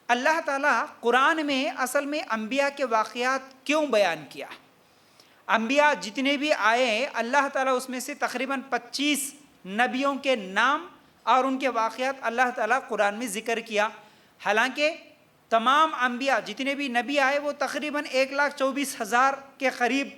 اللہ تعالیٰ قرآن میں اصل میں انبیاء کے واقعات کیوں بیان کیا؟ انبیاء جتنے بھی آئے ہیں اللہ تعالیٰ اس میں سے تقریباً 25 نبیوں کے نام اور ان کے واقعات اللہ تعالیٰ قرآن میں ذکر کیا۔ حالانکہ تمام انبیاء جتنے بھی نبی آئے وہ تقریباً 1,24,000 کے قریب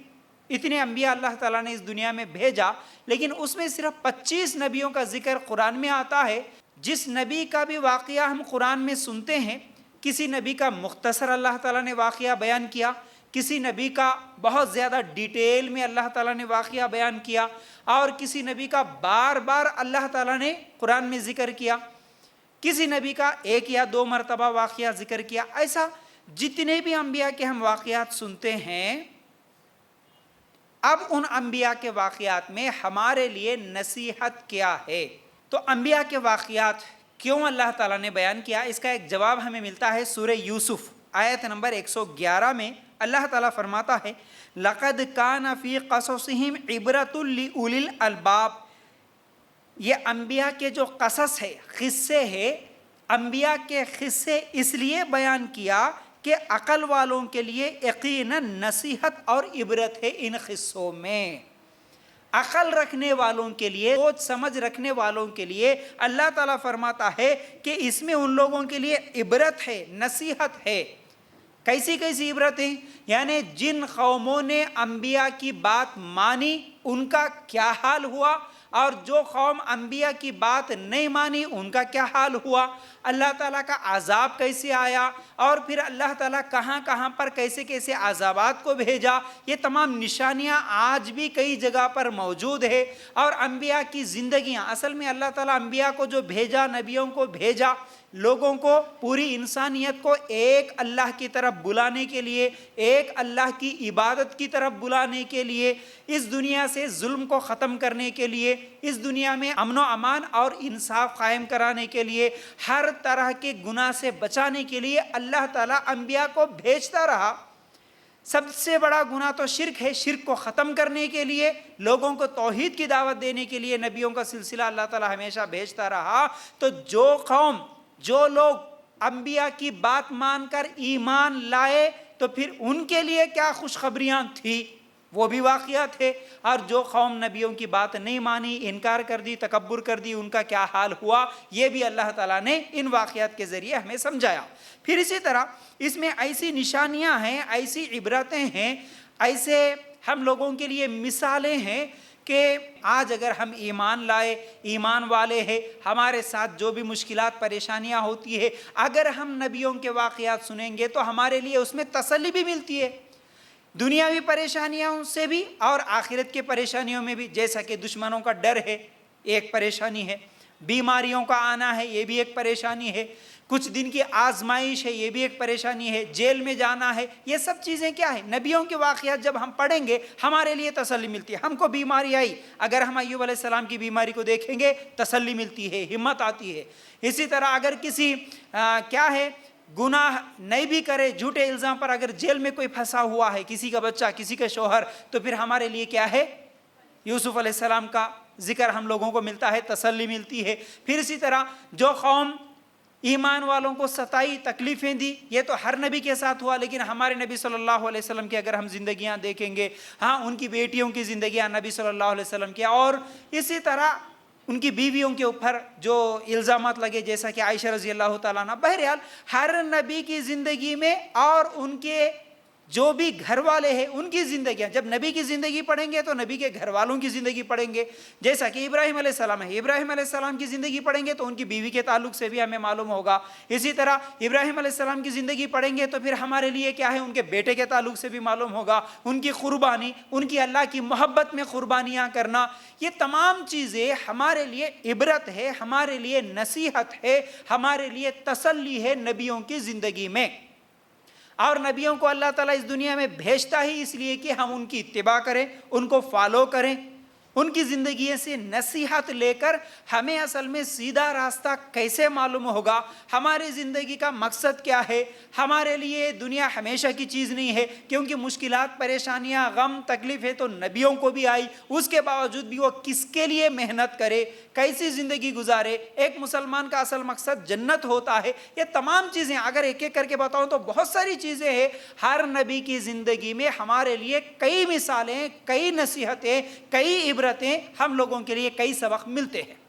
اتنے انبیاء اللہ تعالیٰ نے اس دنیا میں بھیجا، لیکن اس میں صرف 25 نبیوں کا ذکر قرآن میں آتا ہے۔ جس نبی کا بھی واقعہ ہم قرآن میں سنتے ہیں، کسی نبی کا مختصر اللہ تعالیٰ نے واقعہ بیان کیا، کسی نبی کا بہت زیادہ ڈیٹیل میں اللہ تعالیٰ نے واقعہ بیان کیا، اور کسی نبی کا بار بار اللہ تعالیٰ نے قرآن میں ذکر کیا، کسی نبی کا 1 یا 2 مرتبہ واقعہ ذکر کیا۔ ایسا جتنے بھی انبیاء کے ہم واقعات سنتے ہیں، اب ان انبیاء کے واقعات میں ہمارے لیے نصیحت کیا ہے؟ تو انبیاء کے واقعات کیوں اللہ تعالیٰ نے بیان کیا، اس کا ایک جواب ہمیں ملتا ہے سورہ یوسف آیت نمبر 111 میں۔ اللہ تعالیٰ فرماتا ہے لَقَدْ كَانَ فِي قَصَصِهِمْ عِبْرَةٌ لِأُولِي الْأَلْبَابِ۔ یہ انبیاء کے جو قصص ہے، قصے ہے، انبیاء کے قصے اس لیے بیان کیا کہ عقل والوں کے لیے یقیناً نصیحت اور عبرت ہے ان قصوں میں۔ عقل رکھنے والوں کے لیے، سوچ سمجھ رکھنے والوں کے لیے اللہ تعالیٰ فرماتا ہے کہ اس میں ان لوگوں کے لیے عبرت ہے، نصیحت ہے۔ کیسی کیسی عبرتیں؟ یعنی جن قوموں نے انبیاء کی بات مانی ان کا کیا حال ہوا، اور جو قوم انبیاء کی بات نہیں مانی ان کا کیا حال ہوا، اللہ تعالیٰ کا عذاب کیسے آیا، اور پھر اللہ تعالیٰ کہاں کہاں پر کیسے کیسے عذابات کو بھیجا۔ یہ تمام نشانیاں آج بھی کئی جگہ پر موجود ہے۔ اور انبیاء کی زندگیاں، اصل میں اللہ تعالیٰ انبیاء کو جو بھیجا، نبیوں کو بھیجا، لوگوں کو، پوری انسانیت کو ایک اللہ کی طرف بلانے کے لیے، ایک اللہ کی عبادت کی طرف بلانے کے لیے، اس دنیا سے ظلم کو ختم کرنے کے لیے، اس دنیا میں امن و امان اور انصاف قائم کرانے کے لیے، ہر طرح کے گناہ سے بچانے کے لیے اللہ تعالیٰ انبیاء کو بھیجتا رہا۔ سب سے بڑا گناہ تو شرک ہے، شرک کو ختم کرنے کے لیے، لوگوں کو توحید کی دعوت دینے کے لیے نبیوں کا سلسلہ اللہ تعالیٰ ہمیشہ بھیجتا رہا۔ تو جو قوم، جو لوگ انبیاء کی بات مان کر ایمان لائے تو پھر ان کے لیے کیا خوشخبریاں تھی، وہ بھی واقعات تھے۔ اور جو قوم نبیوں کی بات نہیں مانی، انکار کر دی، تکبر کر دی، ان کا کیا حال ہوا، یہ بھی اللہ تعالیٰ نے ان واقعات کے ذریعے ہمیں سمجھایا۔ پھر اسی طرح اس میں ایسی نشانیاں ہیں، ایسی عبرتیں ہیں، ایسے ہم لوگوں کے لیے مثالیں ہیں کہ آج اگر ہم ایمان لائے، ایمان والے ہیں، ہمارے ساتھ جو بھی مشکلات پریشانیاں ہوتی ہے، اگر ہم نبیوں کے واقعات سنیں گے تو ہمارے لیے اس میں تسلی بھی ملتی ہے، دنیاوی پریشانیوں سے بھی اور آخرت کے پریشانیوں میں بھی۔ جیسا کہ دشمنوں کا ڈر ہے، ایک پریشانی ہے، بیماریوں کا آنا ہے، یہ بھی ایک پریشانی ہے، کچھ دن کی آزمائش ہے، یہ بھی ایک پریشانی ہے، جیل میں جانا ہے، یہ سب چیزیں کیا ہیں؟ نبیوں کے واقعات جب ہم پڑھیں گے ہمارے لیے تسلی ملتی ہے۔ ہم کو بیماری آئی، اگر ہم ایوب علیہ السلام کی بیماری کو دیکھیں گے تسلی ملتی ہے، ہمت آتی ہے۔ اسی طرح اگر کسی کیا ہے گناہ نہیں بھی کرے، جھوٹے الزام پر اگر جیل میں کوئی پھنسا ہوا ہے، کسی کا بچہ، کسی کا شوہر، تو پھر ہمارے لیے کیا ہے؟ یوسف علیہ السلام کا ذکر ہم لوگوں کو ملتا ہے، تسلی ملتی ہے۔ پھر اسی طرح جو قوم ایمان والوں کو ستائی، تکلیفیں دی، یہ تو ہر نبی کے ساتھ ہوا، لیکن ہمارے نبی صلی اللہ علیہ وسلم کی اگر ہم زندگیاں دیکھیں گے، ہاں ان کی بیٹیوں کی زندگیاں نبی صلی اللہ علیہ وسلم کی، اور اسی طرح ان کی بیویوں کے اوپر جو الزامات لگے جیسا کہ عائشہ رضی اللہ تعالیٰ عنہ، بہرحال ہر نبی کی زندگی میں اور ان کے جو بھی گھر والے ہیں ان کی زندگیاں، جب نبی کی زندگی پڑھیں گے تو نبی کے گھر والوں کی زندگی پڑھیں گے۔ جیسا کہ ابراہیم علیہ السلام ہے، ابراہیم علیہ السلام کی زندگی پڑھیں گے تو ان کی بیوی کے تعلق سے بھی ہمیں معلوم ہوگا۔ اسی طرح ابراہیم علیہ السلام کی زندگی پڑھیں گے تو پھر ہمارے لیے کیا ہے؟ ان کے بیٹے کے تعلق سے بھی معلوم ہوگا، ان کی قربانی، ان کی اللہ کی محبت میں قربانیاں کرنا، یہ تمام چیزیں ہمارے لیے عبرت ہے، ہمارے لیے نصیحت ہے، ہمارے لیے تسلی ہے نبیوں کی زندگی میں۔ اور نبیوں کو اللہ تعالیٰ اس دنیا میں بھیجتا ہی اس لیے کہ ہم ان کی اتباع کریں، ان کو فالو کریں، ان کی زندگی سے نصیحت لے کر ہمیں اصل میں سیدھا راستہ کیسے معلوم ہوگا، ہماری زندگی کا مقصد کیا ہے۔ ہمارے لیے دنیا ہمیشہ کی چیز نہیں ہے، کیونکہ مشکلات، پریشانیاں، غم، تکلیفیں تو نبیوں کو بھی آئی، اس کے باوجود بھی وہ کس کے لیے محنت کرے، کیسی زندگی گزارے۔ ایک مسلمان کا اصل مقصد جنت ہوتا ہے۔ یہ تمام چیزیں اگر ایک ایک کر کے بتاؤں تو بہت ساری چیزیں ہیں۔ ہر نبی کی زندگی میں ہمارے لیے کئی مثالیں، کئی نصیحتیں، کئی عبرتیں، ہم لوگوں کے لیے کئی سبق ملتے ہیں۔